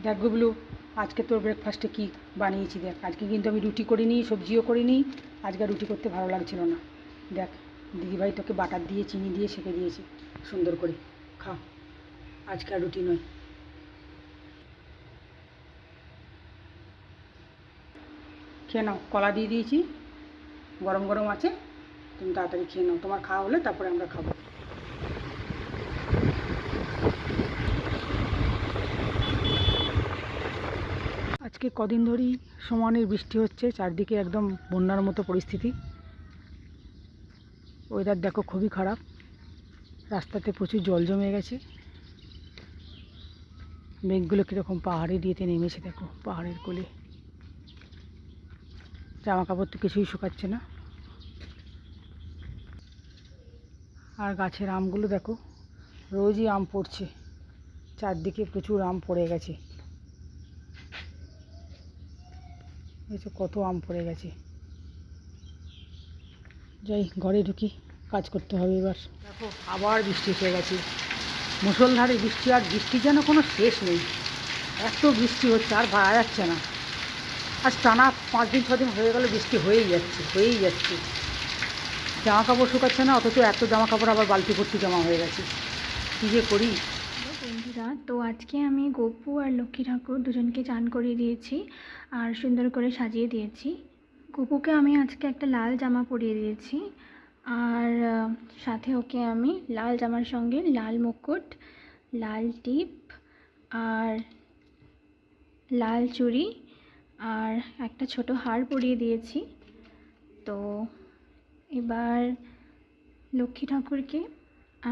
দেখ গুবলু, আজকে তোর ব্রেকফাস্টে কী বানিয়েছি দেখ। আজকে কিন্তু আমি রুটি করিনি, সবজিও করিনি। আজকে রুটি করতে ভালো লাগছিল না। দেখ, দিদিভাই তোকে বাটার দিয়ে চিনি দিয়ে সেঁকে দিয়েছি সুন্দর করে, খা। আজকে আর রুটি নয়। খেয়ে নাও, কলা দিয়ে দিয়েছি, গরম গরম আছে, তুমি তাড়াতাড়ি খেয়ে নাও। তোমার খাওয়া হলে তারপরে আমরা খাবো। আজকে কদিন ধরেই সমানের বৃষ্টি হচ্ছে, চারদিকে একদম বন্যার মতো পরিস্থিতি। ওয়েদার দেখো খুবই খারাপ, রাস্তাতে প্রচুর জল জমে গেছে। মেঘগুলো কীরকম পাহাড়ের দিয়েতে নেমেছে দেখো, পাহাড়ের কোলে। জামা কাপড় তো কিছুই শুকাচ্ছে না। আর গাছের আমগুলো দেখো, রোজই আম পড়ছে, চারদিকে প্রচুর আম পড়ে গেছে। কত আম পড়ে গেছে। যাই, ঘরে ঢুকি, কাজ করতে হবে এবার। দেখো আবার বৃষ্টি হয়ে গেছে, মুষলধারে বৃষ্টি। আর বৃষ্টি যেন কোনো শেষ নেই, এত বৃষ্টি হচ্ছে আর ভাড়া যাচ্ছে না। আজ টানা 5 দিন 6 দিন হয়ে গেল, বৃষ্টি হয়েই যাচ্ছে। জামা কাপড় শুকাচ্ছে না, অথচ এত জামা কাপড় আবার বালতি ভর্তি জমা হয়ে গেছে। কী যে করি। বন্ধুরা, তো আজকে আমি গপু আর লক্ষ্মী ঠাকুর দুজনকে চান করিয়ে দিয়েছি আর সুন্দর করে সাজিয়ে দিয়েছি। গপুকে আমি আজকে একটা লাল জামা পরিয়ে দিয়েছি, আর সাথে ওকে আমি লাল জামার সঙ্গে লাল মুকুট, লাল টিপ আর লাল চুড়ি আর একটা ছোট হার পরিয়ে দিয়েছি। তো এবার লক্ষ্মী ঠাকুরকে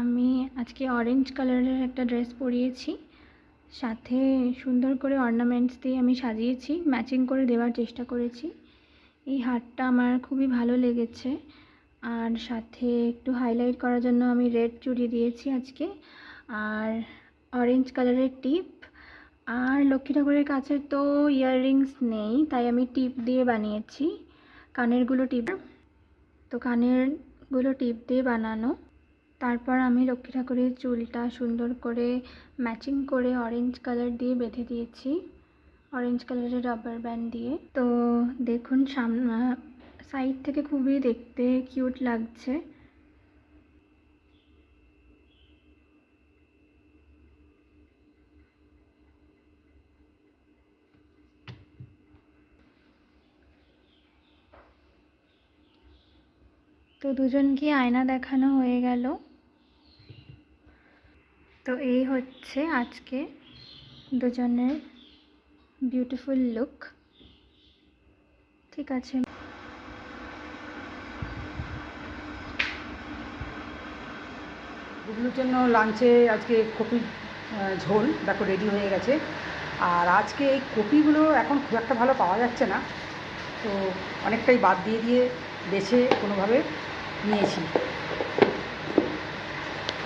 আমি আজকে অরেঞ্জ কালারের একটা ড্রেস পরিয়েছি, সাথে সুন্দর করে অর্নামেন্টস দিয়ে আমি সাজিয়েছি, ম্যাচিং করে দেওয়ার চেষ্টা করেছি। এই হারটা আমার খুবই ভালো লেগেছে। আর সাথে একটু হাইলাইট করার জন্য আমি রেড চুড়ি দিয়েছি আজকে, আর অরেঞ্জ কালারের টিপ। আর লক্ষ্মী ঠাকুরের কাছে তো ইয়াররিংস নেই, তাই আমি টিপ দিয়ে বানিয়েছি, কানেরগুলো টিপ। তো কানেরগুলো টিপ দিয়ে বানানো। তারপর আমি লক্ষ্মী ঠাকুরের চুলটা সুন্দর করে ম্যাচিং করে অরেঞ্জ কালার দিয়ে বেঁধে দিয়েছি, অরেঞ্জ কালারের রাবার ব্যান্ড দিয়ে। তো দেখুন, সাইড থেকে খুবই দেখতে কিউট লাগছে। তো দুজনকে আয়না দেখানো হয়ে গেল। তো এই হচ্ছে আজকে দুজনের বিউটিফুল লুক। ঠিক আছে। গুগলুর জন্য লাঞ্চে আজকে কপির ঝোল দেখো রেডি হয়ে গেছে। আর আজকে এই কপিগুলো এখন খুব একটা ভালো পাওয়া যাচ্ছে না, তো অনেকটাই বাদ দিয়ে বেছে কোনোভাবে নিয়েছি।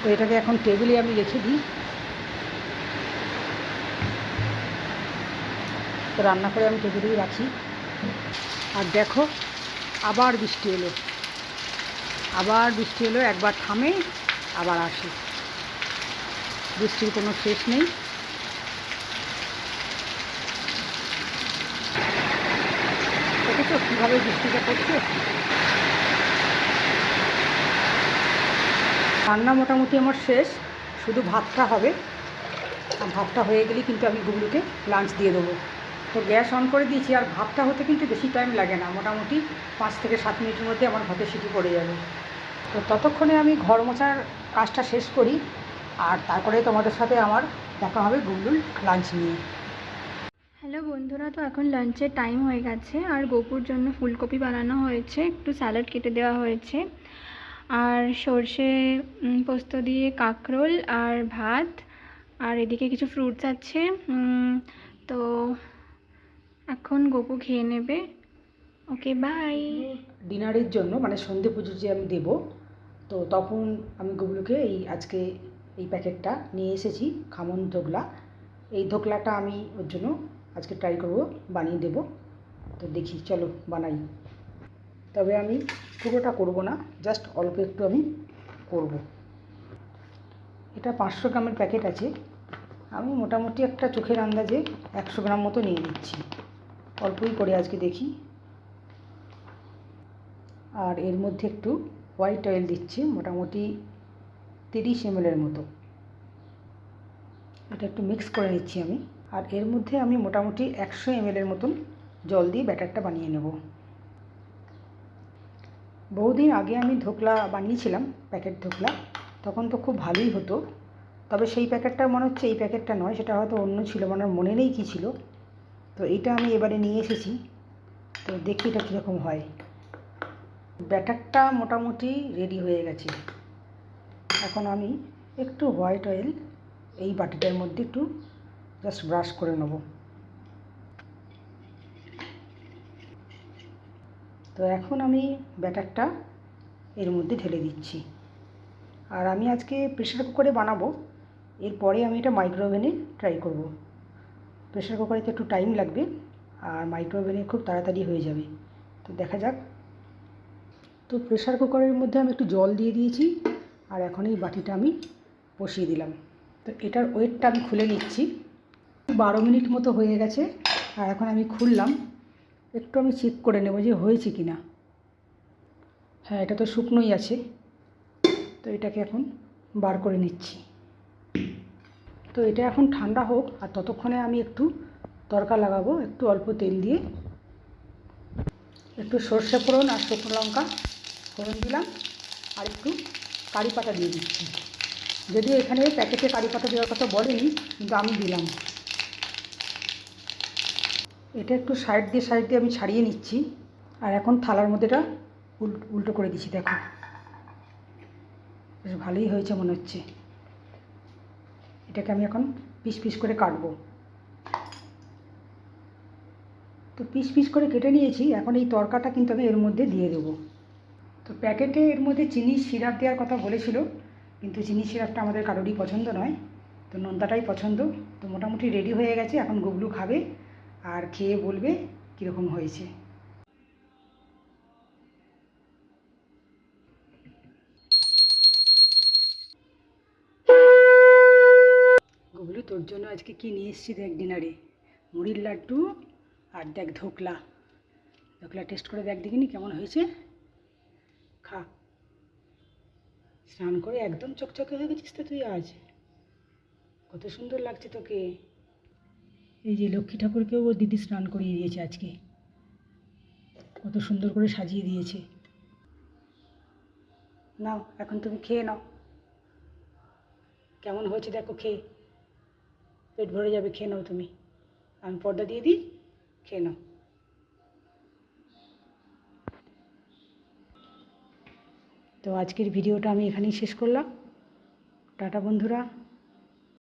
তো এটাকে এখন টেবিলে আমি রেখে দিই। তো রান্না করে আমি টেবিলেই রাখি। আর দেখো, আবার বৃষ্টি এলো, একবার থামে আবার আসে। বৃষ্টির কোনো শেষ নেই। দেখেছো কীভাবে বৃষ্টিটা পড়ছে। রান্না মোটামুটি আমার শেষ, শুধু ভাতটা হবে। আর ভাতটা হয়ে গেলেই কিন্তু আমি গুগলুকে লাঞ্চ দিয়ে দেবো। তো গ্যাস অন করে দিয়েছি, আর ভাতটা হতে কিন্তু বেশি টাইম লাগে না, মোটামুটি 5 থেকে 7 মিনিটের মধ্যে আমার ভাতের সিটি পড়ে যাবে। তো ততক্ষণে আমি ঘর মোছার কাজটা শেষ করি, আর তারপরে তোমাদের সাথে আমার দেখা হবে গুগলুর লাঞ্চ নিয়ে। হ্যালো বন্ধুরা, তো এখন লাঞ্চের টাইম হয়ে গেছে, আর গপুর জন্য ফুলকপি বানানো হয়েছে, একটু স্যালাড কেটে দেওয়া হয়েছে, আর সর্ষে পোস্ত দিয়ে কাঁকরোল আর ভাত, আর এদিকে কিছু ফ্রুটস আছে। তো এখন গপু খেয়ে নেবে। ওকে, বাই। ডিনারের জন্য মানে সন্ধে পুজো যে আমি দেবো, তো তখন আমি গুগলুকে আজকে এই প্যাকেটটা নিয়ে এসেছি, খামন ধোকলা। এই ধোকলাটা আমি ওর জন্য আজকে ট্রাই করব, বানিয়ে দেব। তো দেখি, চলো বানাই। তবে আমি পুরোটা করব না, জাস্ট অল্প একটু আমি করব। এটা 500 গ্রামের প্যাকেট আছে, আমি মোটামুটি একটা চোখের আন্দাজে 100 গ্রাম মতো নিয়ে নিচ্ছি, অল্পই করে আজকে দেখি। আর এর মধ্যে একটু হোয়াইট অয়েল দিচ্ছি, মোটামুটি 30 ml মতো। এটা একটু মিক্স করে নিচ্ছি আমি। আর এর মধ্যে আমি মোটামুটি 100 ml মতন জল দিয়ে ব্যাটারটা বানিয়ে নেব। বহুদিন আগে আমি ধোকলা বানিয়েছিলাম, প্যাকেট ধোকলা, তখন তো খুব ভালোই হতো। তবে সেই প্যাকেটটা মনে হচ্ছে এই প্যাকেটটা নয়, সেটা হয়তো অন্য ছিল, মানে মনে নেই কী ছিল। তো এইটা আমি এবারে নিয়ে এসেছি, তো দেখি এটা কীরকম হয়। ব্যাটারটা মোটামুটি রেডি হয়ে গেছে। এখন আমি একটু হোয়াইট অয়েল এই বাটিটার মধ্যে একটু জাস্ট ব্রাশ করে নেব। তো এখন আমি ব্যাটারটা এর মধ্যে ঢেলে দিচ্ছি। আর আমি আজকে প্রেশার কুকারে বানাবো, এরপরে আমি এটা মাইক্রোওভেনে ট্রাই করব। প্রেশার কুকারে তো একটু টাইম লাগবে, আর মাইক্রোওভেনে খুব তাড়াতাড়ি হয়ে যাবে। তো দেখা যাক। তো প্রেশার কুকারের মধ্যে আমি একটু জল দিয়ে দিয়েছি, আর এখন এই বাটিটা আমি বসিয়ে দিলাম। তো এটার ওয়েটটা আমি খুলে নিচ্ছি। 12 মিনিট মতো হয়ে গেছে, আর এখন আমি খুললাম। একটু আমি চেক করে নেব যে হয়েছে কি না। হ্যাঁ, এটা তো শুকনোই আছে। তো এটাকে এখন বার করে নিচ্ছি। তো এটা এখন ঠান্ডা হোক, আর ততক্ষণে আমি একটু তড়কা লাগাবো। একটু অল্প তেল দিয়ে একটু সর্ষে ফোড়ন আর শুকনো লঙ্কা ফোড়ন দিলাম, আর একটু কারি পাতা দিয়ে দিচ্ছি। যদিও এখানে প্যাকেটে কারি পাতা দেওয়ার কথা বলেনি, কিন্তু আমি দিলাম। এটা একটু সাইড দিয়ে আমি ছাড়িয়ে নিচ্ছি। আর এখন থালার মধ্যে এটা উল্টো করে দিচ্ছি। দেখো, বেশ ভালোই হয়েছে মনে হচ্ছে। এটাকে আমি এখন পিস পিস করে কাটবো। তো পিস পিস করে কেটে নিয়েছি। এখন এই তড়কাটা কিন্তু আমি এর মধ্যে দিয়ে দেবো। তো প্যাকেটে এর মধ্যে চিনির সিরাপ দেওয়ার কথা বলেছিল, কিন্তু চিনির সিরাপটা আমাদের কারোরই পছন্দ নয়, তো নোনতাটাই পছন্দ। তো মোটামুটি রেডি হয়ে গেছে। এখন গুবলু খাবে আর খেয়ে বলবে কীরকম হয়েছে। গুবলু, তোর জন্য আজকে কি নিয়ে এসেছি দেখ ডিনারে। মুড়ির লাড্ডু আর দেখ ধোকলা। ধোকলা টেস্ট করে দেখ দেখিনি কেমন হয়েছে। খা। স্নান করে একদম চকচকে হয়ে গেছিস তো তুই আজ। কত সুন্দর লাগছে তোকে। এই যে লক্ষ্মী ঠাকুরকেও ওর দিদি স্নান করিয়ে দিয়েছে আজকে। কত সুন্দর করে সাজিয়ে দিয়েছে। নাও, এখন তুমি খেয়ে নাও। কেমন হয়েছে দেখো, খেয়ে পেট ভরে যাবে। খেয়ে নাও তুমি। আমি পর্দা দিয়ে দিই, খেয়ে নাও। তো আজকের ভিডিওটা আমি এখানেই শেষ করলাম। টাটা বন্ধুরা।